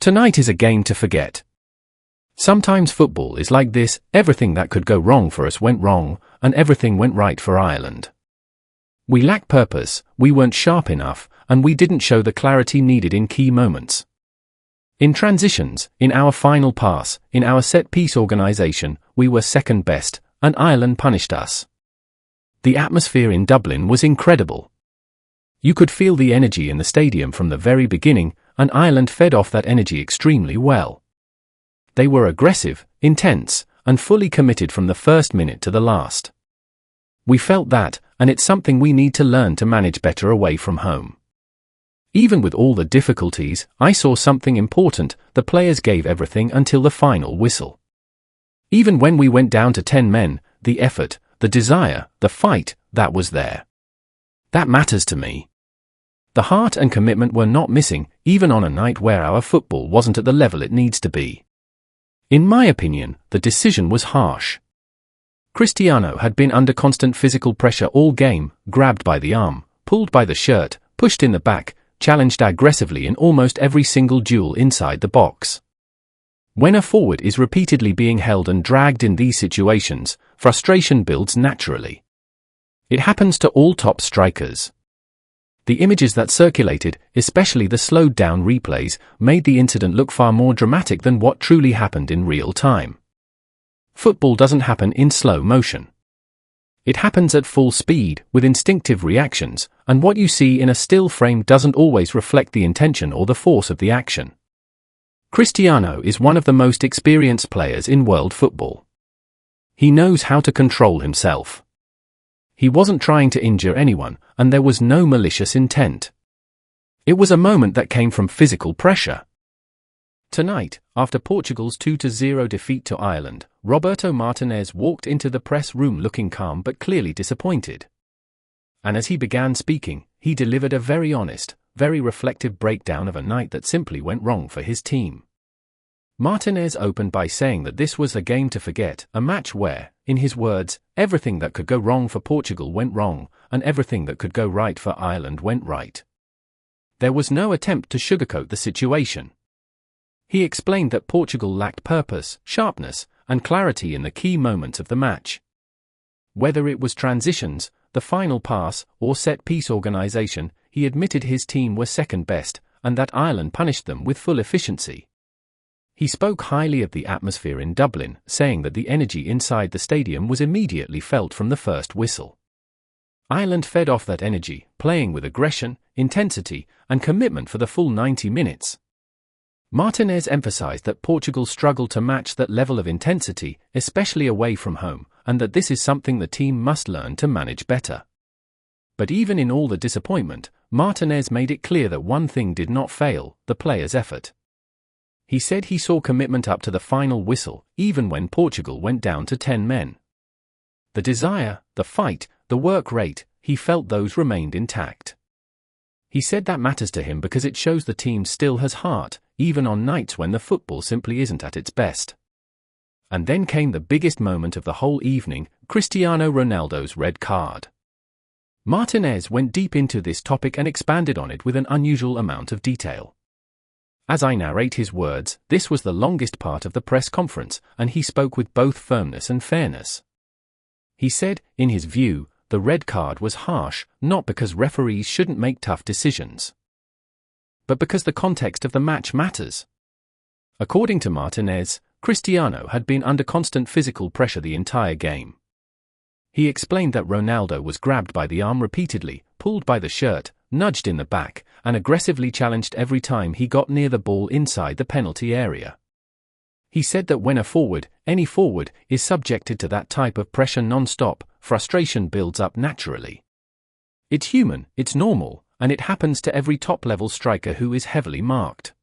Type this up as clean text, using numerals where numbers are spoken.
Tonight is a game to forget. Sometimes football is like this: everything that could go wrong for us went wrong, and everything went right for Ireland. We lacked purpose, we weren't sharp enough, and we didn't show the clarity needed in key moments. In transitions, in our final pass, in our set-piece organisation, we were second best, and Ireland punished us. The atmosphere in Dublin was incredible. You could feel the energy in the stadium from the very beginning, and Ireland fed off that energy extremely well. They were aggressive, intense, and fully committed from the first minute to the last. We felt that, and it's something we need to learn to manage better away from home. Even with all the difficulties, I saw something important: the players gave everything until the final whistle. Even when we went down to 10 men, the effort, the desire, the fight, that was there. That matters to me. The heart and commitment were not missing, even on a night where our football wasn't at the level it needs to be. In my opinion, the decision was harsh. Cristiano had been under constant physical pressure all game, grabbed by the arm, pulled by the shirt, pushed in the back, challenged aggressively in almost every single duel inside the box. When a forward is repeatedly being held and dragged in these situations, frustration builds naturally. It happens to all top strikers. The images that circulated, especially the slowed-down replays, made the incident look far more dramatic than what truly happened in real time. Football doesn't happen in slow motion. It happens at full speed, with instinctive reactions, and what you see in a still frame doesn't always reflect the intention or the force of the action. Cristiano is one of the most experienced players in world football. He knows how to control himself. He wasn't trying to injure anyone, and there was no malicious intent. It was a moment that came from physical pressure. Tonight, after Portugal's 2-0 defeat to Ireland, Roberto Martínez walked into the press room looking calm but clearly disappointed. And as he began speaking, he delivered a very honest, very reflective breakdown of a night that simply went wrong for his team. Martínez opened by saying that this was a game to forget, a match where, in his words, everything that could go wrong for Portugal went wrong, and everything that could go right for Ireland went right. There was no attempt to sugarcoat the situation. He explained that Portugal lacked purpose, sharpness, and clarity in the key moments of the match. Whether it was transitions, the final pass, or set-piece organisation, he admitted his team were second best, and that Ireland punished them with full efficiency. He spoke highly of the atmosphere in Dublin, saying that the energy inside the stadium was immediately felt from the first whistle. Ireland fed off that energy, playing with aggression, intensity, and commitment for the full 90 minutes. Martínez emphasized that Portugal struggled to match that level of intensity, especially away from home, and that this is something the team must learn to manage better. But even in all the disappointment, Martínez made it clear that one thing did not fail: the players' effort. He said he saw commitment up to the final whistle, even when Portugal went down to 10 men. The desire, the fight, the work rate, he felt those remained intact. He said that matters to him because it shows the team still has heart, even on nights when the football simply isn't at its best. And then came the biggest moment of the whole evening: Cristiano Ronaldo's red card. Martínez went deep into this topic and expanded on it with an unusual amount of detail. As I narrate his words, this was the longest part of the press conference, and he spoke with both firmness and fairness. He said, in his view, the red card was harsh, not because referees shouldn't make tough decisions, but because the context of the match matters. According to Martínez, Cristiano had been under constant physical pressure the entire game. He explained that Ronaldo was grabbed by the arm repeatedly, pulled by the shirt, nudged in the back, and aggressively challenged every time he got near the ball inside the penalty area. He said that when a forward, any forward, is subjected to that type of pressure non-stop, frustration builds up naturally. It's human, it's normal, and it happens to every top-level striker who is heavily marked.